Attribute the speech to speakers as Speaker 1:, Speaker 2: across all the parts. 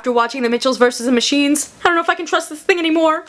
Speaker 1: after watching The Mitchells vs. the Machines. I don't know if I can trust this thing anymore.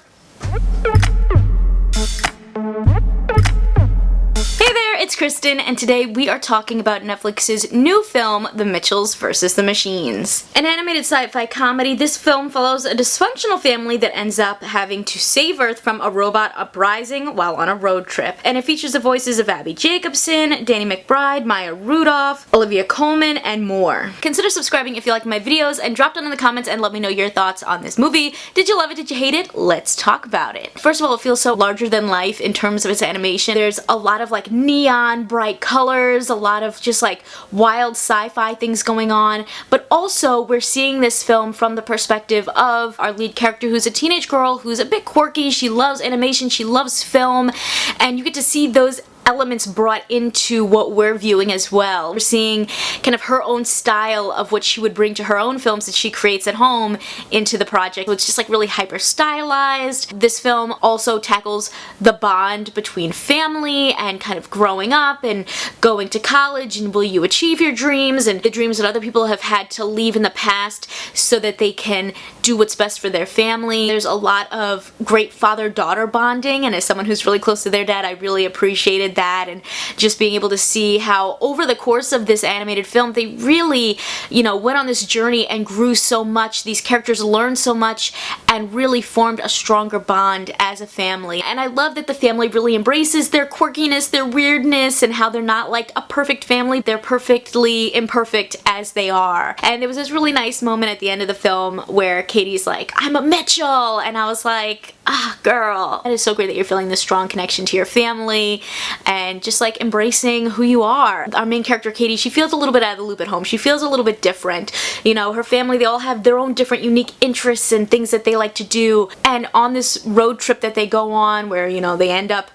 Speaker 1: Hey there, it's Kristen, and today we are talking about Netflix's new film, The Mitchells vs. the Machines. An animated sci-fi comedy, this film follows a dysfunctional family that ends up having to save Earth from a robot uprising while on a road trip. And it features the voices of Abby Jacobson, Danny McBride, Maya Rudolph, Olivia Colman, and more. Consider subscribing if you like my videos, and drop down in the comments and let me know your thoughts on this movie. Did you love it? Did you hate it? Let's talk about it. First of all, it feels so larger than life in terms of its animation. There's a lot of like neon bright colors, a lot of just like wild sci-fi things going on, but also we're seeing this film from the perspective of our lead character, who's a teenage girl who's a bit quirky. She loves animation, she loves film, and you get to see those elements brought into what we're viewing as well. We're seeing kind of her own style of what she would bring to her own films that she creates at home into the project. So it's just like really hyper stylized. This film also tackles the bond between family and kind of growing up and going to college, and will you achieve your dreams, and the dreams that other people have had to leave in the past so that they can do what's best for their family. There's a lot of great father-daughter bonding, and as someone who's really close to their dad, I really appreciated that, and just being able to see how over the course of this animated film they really, you know, went on this journey and grew so much. These characters learned so much and really formed a stronger bond as a family. And I love that the family really embraces their quirkiness, their weirdness, and how they're not like a perfect family. They're perfectly imperfect as they are. And there was this really nice moment at the end of the film where Katie's like, "I'm a Mitchell," and I was like, ah, girl. It is so great that you're feeling this strong connection to your family and just like embracing who you are. Our main character, Katie, she feels a little bit out of the loop at home. She feels a little bit different. You know, her family, they all have their own different unique interests and things that they like to do. And on this road trip that they go on where, you know, they end up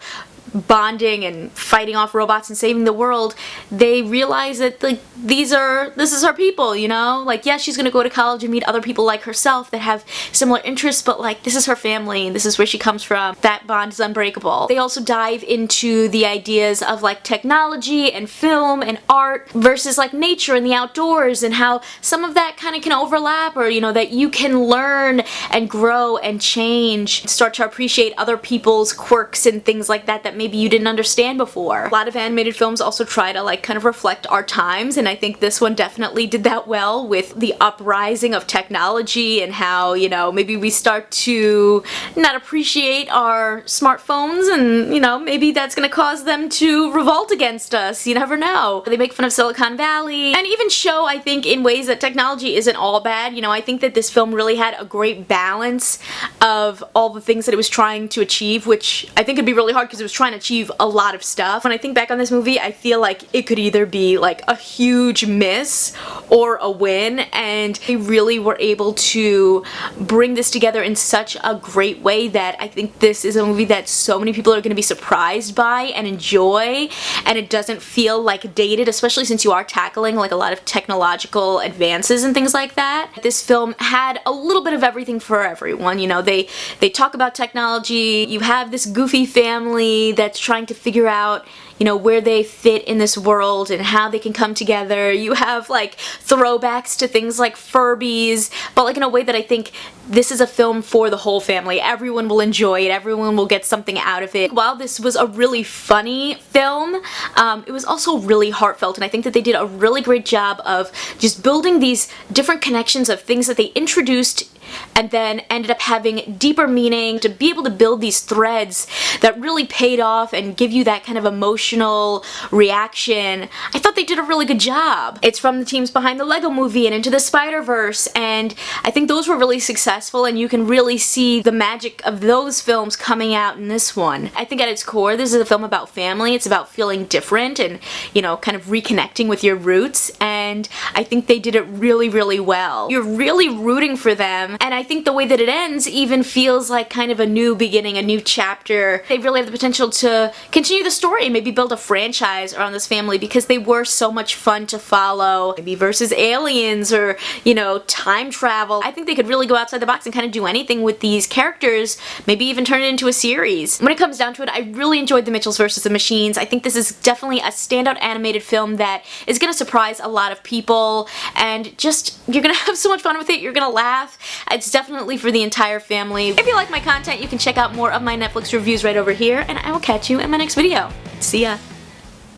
Speaker 1: bonding and fighting off robots and saving the world, they realize that like this is her people, you know? Like, yeah, she's gonna go to college and meet other people like herself that have similar interests, but like this is her family and this is where she comes from. That bond is unbreakable. They also dive into the ideas of like technology and film and art versus like nature and the outdoors, and how some of that kind of can overlap, or you know, that you can learn and grow and change, start to appreciate other people's quirks and things like that that maybe you didn't understand before. A lot of animated films also try to like kind of reflect our times, and I think this one definitely did that well with the uprising of technology and how, you know, maybe we start to not appreciate our smartphones, and you know, maybe that's gonna cause them to revolt against us. You never know. They make fun of Silicon Valley and even show, I think, in ways that technology isn't all bad. You know, I think that this film really had a great balance of all the things that it was trying to achieve, which I think would be really hard because it was trying to achieve a lot of stuff. When I think back on this movie, I feel like it could either be like a huge miss or a win, and they really were able to bring this together in such a great way that I think this is a movie that so many people are going to be surprised by and enjoy, and it doesn't feel like dated, especially since you are tackling like a lot of technological advances and things like that. This film had a little bit of everything for everyone. You know, they talk about technology, you have this goofy family that's trying to figure out, you know, where they fit in this world and how they can come together. You have like throwbacks to things like Furbies, but like in a way that I think this is a film for the whole family. Everyone will enjoy it, everyone will get something out of it. While this was a really funny film, it was also really heartfelt, and I think that they did a really great job of just building these different connections of things that they introduced and then ended up having deeper meaning, to be able to build these threads that really paid off and give you that kind of emotional reaction. I thought they did a really good job. It's from the teams behind the Lego Movie and Into the Spider-Verse, and I think those were really successful, and you can really see the magic of those films coming out in this one. I think at its core, this is a film about family. It's about feeling different and, you know, kind of reconnecting with your roots, and I think they did it really, really well. You're really rooting for them, and I think the way that it ends even feels like kind of a new beginning, a new chapter. They really have the potential to continue the story and maybe build a franchise around this family because they were so much fun to follow. Maybe versus aliens or, you know, time travel. I think they could really go outside the box and kind of do anything with these characters, maybe even turn it into a series. When it comes down to it, I really enjoyed The Mitchells vs. the Machines. I think this is definitely a standout animated film that is gonna surprise a lot of people, and just, you're gonna have so much fun with it, you're gonna laugh. It's definitely for the entire family. If you like my content, you can check out more of my Netflix reviews right over here, and I will catch you in my next video. See ya!